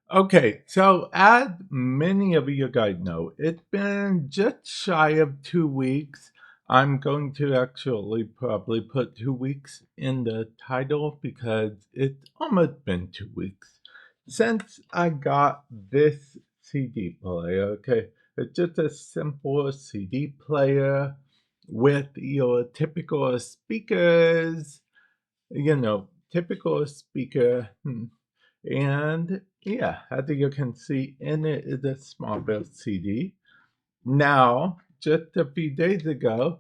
Okay, so as many of you guys know, it's been just shy of 2 weeks. I'm going to actually probably put 2 weeks in the title because it's almost been 2 weeks since I got this CD player. Okay, it's just a simple CD player with your typical speakers, typical speaker. And yeah, as you can see, in it is a small build CD. Now, just a few days ago,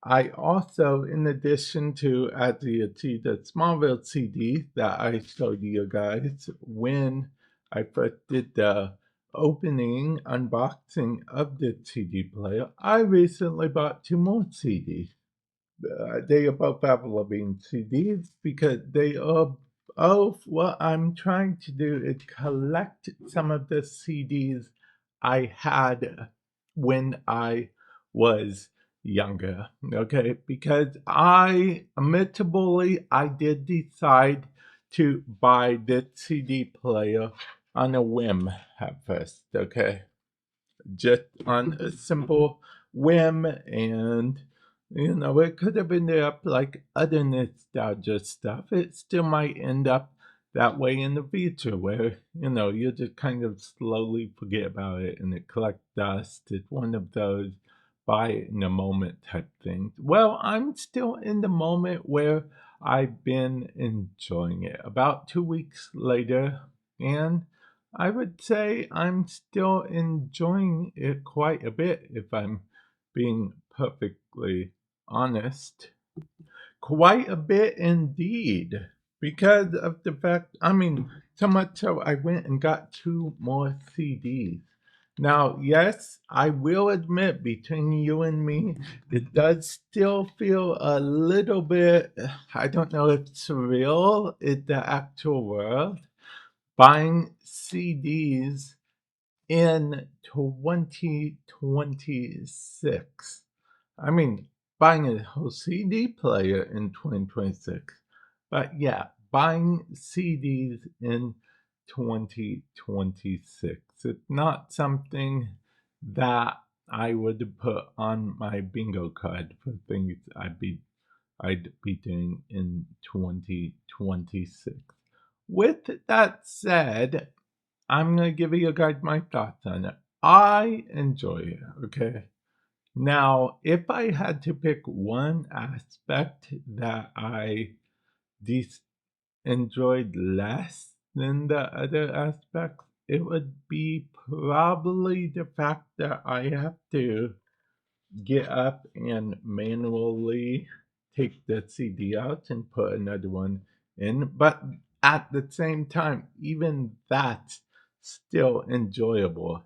I also, in addition to, as you see, the small build CD that I showed you guys when I first did the opening unboxing of the CD player, I recently bought two more CDs. They are both Avril CDs because they are both what I'm trying to do is collect some of the CDs I had when I was younger. Okay, because I did decide to buy this CD player on a whim at first. Okay, just on a simple whim, and it could have ended up like other nostalgia stuff. It still might end up that way in the future where you just kind of slowly forget about it and it collects dust. It's one of those buy it in a moment type things. Well, I'm still in the moment where I've been enjoying it. About 2 weeks later, and I would say I'm still enjoying it quite a bit, if I'm being perfectly honest. Quite a bit indeed. Because of the fact, so much so I went and got two more CDs. Now, yes, I will admit, between you and me, it does still feel a little bit, I don't know if surreal in the actual world, buying CDs in 2026. I mean, buying a whole CD player in 2026. But yeah, buying CDs in 2026. It's not something that I would put on my bingo card for things I'd be doing in 2026. With that said, I'm going to give you guys my thoughts on it. I enjoy it, okay? Now, if I had to pick one aspect that I enjoyed less than the other aspects, it would be probably the fact that I have to get up and manually take the CD out and put another one in. But at the same time, even that's still enjoyable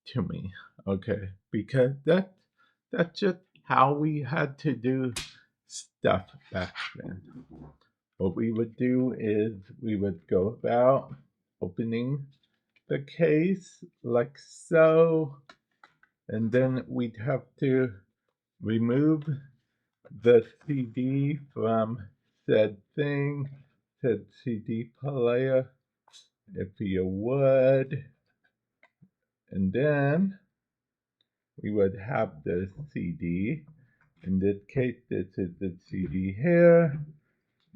to me. Okay, because that's just how we had to do stuff back then. What we would do is we would go about opening the case like so, and then we'd have to remove the CD from said thing, said CD player, if you would. And then we would have the CD. In this case, this is the CD here.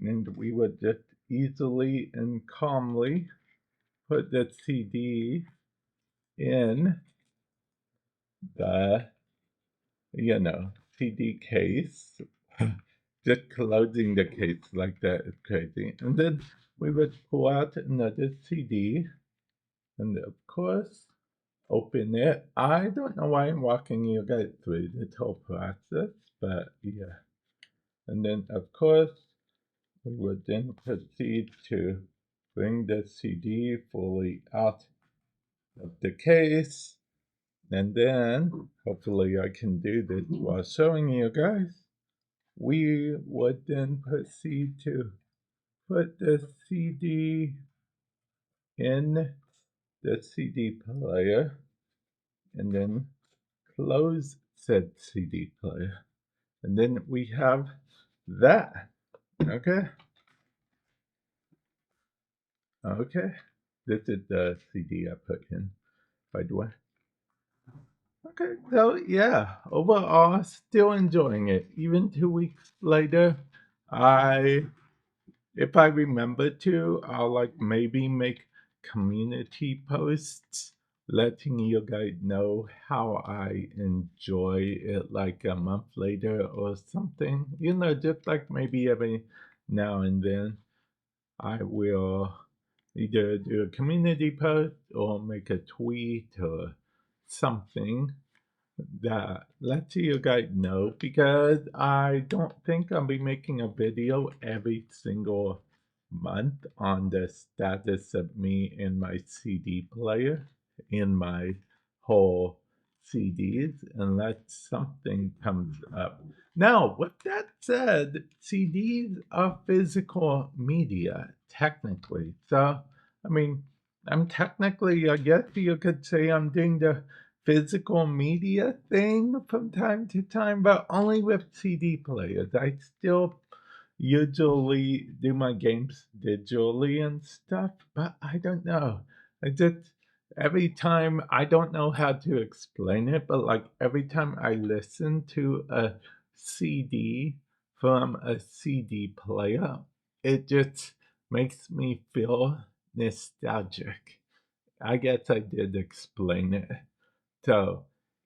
And we would just easily and calmly put the CD in the, CD case. Just closing the case like that is crazy. And then we would pull out another CD and, of course, open it. I don't know why I'm walking you guys through this whole process, but yeah. And then, of course, we would then proceed to bring the CD fully out of the case. And then, hopefully I can do this while showing you guys. We would then proceed to put the CD in the CD player and then close said CD player. And then we have that. Okay. Okay. This is the CD I put in, by the way. Okay, so yeah, overall, still enjoying it. Even 2 weeks later, I, if I remember to, I'll like maybe make community posts letting you guys know how I enjoy it like a month later or something. Just like maybe every now and then I will either do a community post or make a tweet or something that lets you guys know, because I don't think I'll be making a video every single month on the status of me in my CD player, in my whole CDs, unless something comes up. Now, with that said, CDs are physical media, technically. So, I mean, I'm technically, I guess you could say I'm doing the physical media thing from time to time, but only with CD players. I still usually do my games digitally and stuff, but I don't know. I just, every time, I don't know how to explain it, but like every time I listen to a CD from a CD player, it just makes me feel nostalgic. I guess I did explain it. So,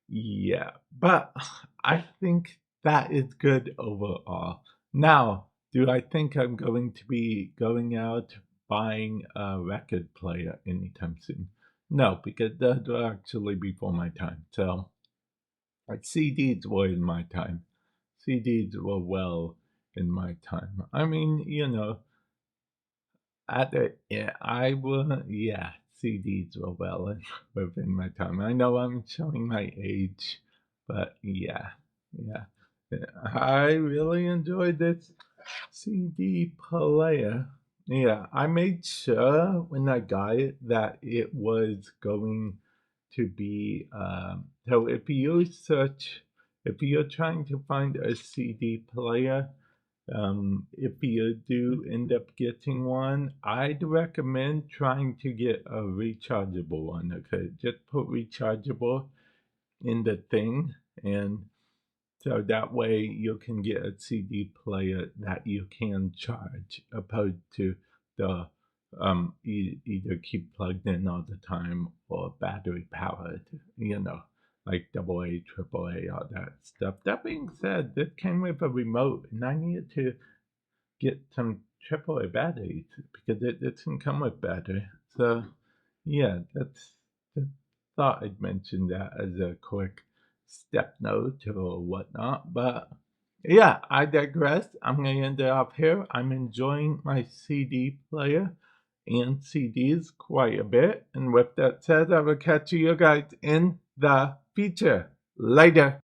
yeah, but I think that is good overall. Now, do I think I'm going to be going out buying a record player anytime soon? No, because that will actually before my time. So, like CDs were in my time. CDs were well in my time. I mean, yeah, I will, yeah, CDs were well within my time. I know I'm showing my age, but yeah, yeah. I really enjoyed this CD player. Yeah, I made sure when I got it that it was going to be, so if you're trying to find a CD player, if you do end up getting one, I'd recommend trying to get a rechargeable one. Okay, just put rechargeable in the thing, and so that way you can get a CD player that you can charge, opposed to the either keep plugged in all the time or battery powered, like AA, AAA, all that stuff. That being said, this came with a remote, and I needed to get some AAA batteries because it doesn't come with battery. So yeah, that's thought I'd mention that as a quick step note or whatnot. But yeah, I digress. I'm gonna end it off here. I'm enjoying my CD player and CDs quite a bit. And with that said, I will catch you guys in the future. Later.